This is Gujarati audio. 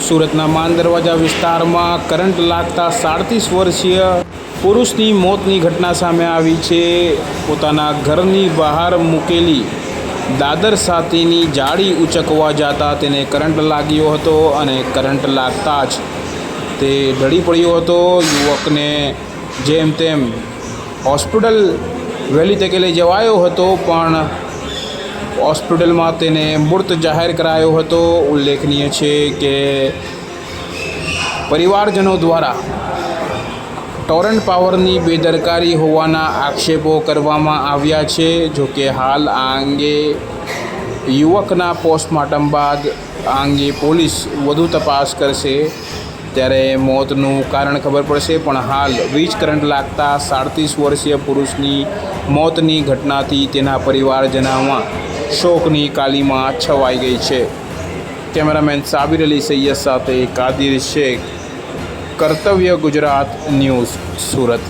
સુરતના માન દરવાજા વિસ્તારમાં કરંટ લાગતા 37 વર્ષીય પુરુષની મોતની ઘટના સામે આવી છે। પોતાના ઘરની બહાર મૂકેલી દાદર સાથેની જાળી ઉચકવા જતા તેને કરંટ લાગ્યો હતો અને કરંટ લાગતા જ તે ઢળી પડ્યો હતો। યુવકને જેમ તેમ હોસ્પિટલ વહેલી તકે લઈ જવાયો હતો, પણ હોસ્પિટલમાં તેને મૃત જાહેર કરાયો હતો। ઉલ્લેખનીય છે કે પરિવારજનો દ્વારા ટોરન્ટ પાવરની બેદરકારી હોવાના આક્ષેપો કરવામાં આવ્યા છે। જોકે હાલ આ અંગે યુવકના પોસ્ટમોર્ટમ બાદ આ અંગે પોલીસ વધુ તપાસ કરશે, ત્યારે મોતનું કારણ ખબર પડશે। પણ હાલ વીજ કરંટ લાગતા 37 વર્ષીય પુરુષની મોતની ઘટનાથી તેના પરિવારજનોમાં શોકની કાલીમાં છવાઈ ગઈ છે। કેમેરામેન સાબિર અલી સૈયદ સાથે કાદિર શેખ, કર્તવ્ય ગુજરાત ન્યૂઝ, સુરત।